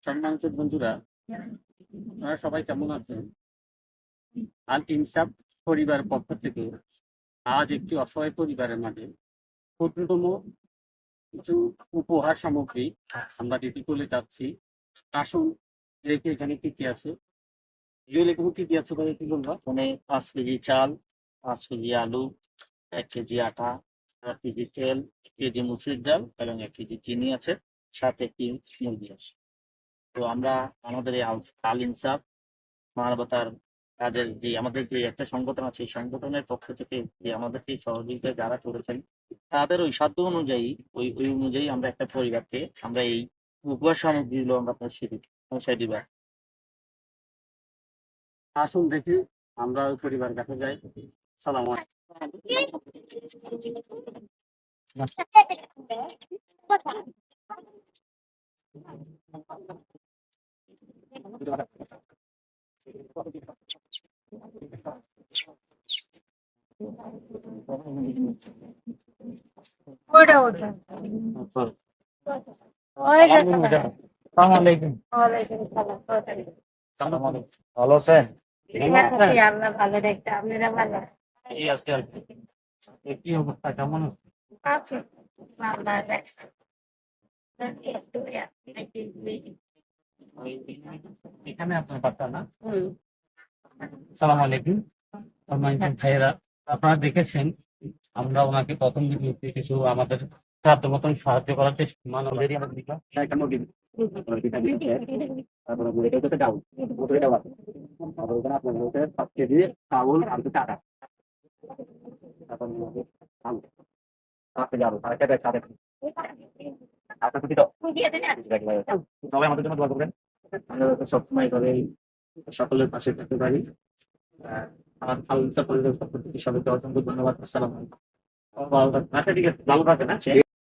সম্মানিত বন্ধুরা, আপনারা সবাই কেমন আছেন? আল ইনসাফ পরিবারের পক্ষ থেকে আজ একটি অসহায় পরিবারের মাঝে ক্ষুদ্রতম কিছু উপহার সামগ্রী আমরা দিতে চলে যাচ্ছি। আসুন দেখে এখানে কি কি আছে। জুয়েল, এখানে কি কি আছে ভাই একটু বলবা? মানে 5 কেজি চাল, 5 কেজি আলু, 1 কেজি আটা, 1 কেজি তেল, 1 কেজি মুসুরির ডাল এবং 1 কেজি চিনি আছে, সাথে 1টি মুরগি আছে। তো আমরা আমাদের এই আল ইনসাফ মানবতার কাজের যে আমাদের যে একটা সংগঠন আছে, এই সংগঠনের পক্ষ থেকে যে আমাদেরকে সহযোগিতা যারা করেছেন তাদের ওই সাধ্য অনুযায়ী ওই অনুযায়ী আমরা একটা পরিবারকে আমরা এই উপহার সামগ্রীগুলো আমরা পৌঁছায় দিবা। আসুন দেখি, আমরা ওই পরিবারের কাছে যাই। সালাম ওটা ওটা ওই দেখো। আসসালামু আলাইকুম। ওয়ালাইকুম সালাম। আসসালামু আলাইকুম। ভালো আছেন? আল্লাহ ভালো রেখে আপনারা ভালো এই আজকে আর কি অবস্থা, কেমন আছে? আছেন? আল্লাহ রাখছে। এখানে আপনার বার্তা না? সালাম আলাইকুম। সম্মানিত ভাইয়েরা, আপনারা দেখেছেন আমরা ওনাকে প্রথম দিকে কিছু আমাদের সাধ্য মতন সাহায্য করার চেষ্টা অলরেডি আমাদের দিলাম। তারপরে এটা হচ্ছে ডাউন, এটা আছে। তারপরে ওখানে আপনার হচ্ছে 5 কেজি চাউল আর হচ্ছে আটা। তারপরে আলু, 5 কেজি আলু, আরেকটা ব্যাগ সাথে। আপনার খুশি তো? সবাই আমাদের জন্য দোয়া করবেন। আমরা সবসময় করে সকলের পাশে থাকতে পারি। আমার আল ইনসাফ পরিবারের পক্ষ থেকে সবাইকে অসংখ্য ধন্যবাদ। আসসালামু আলাইকুম। আচ্ছা ঠিক আছে, ভালো থাকেন।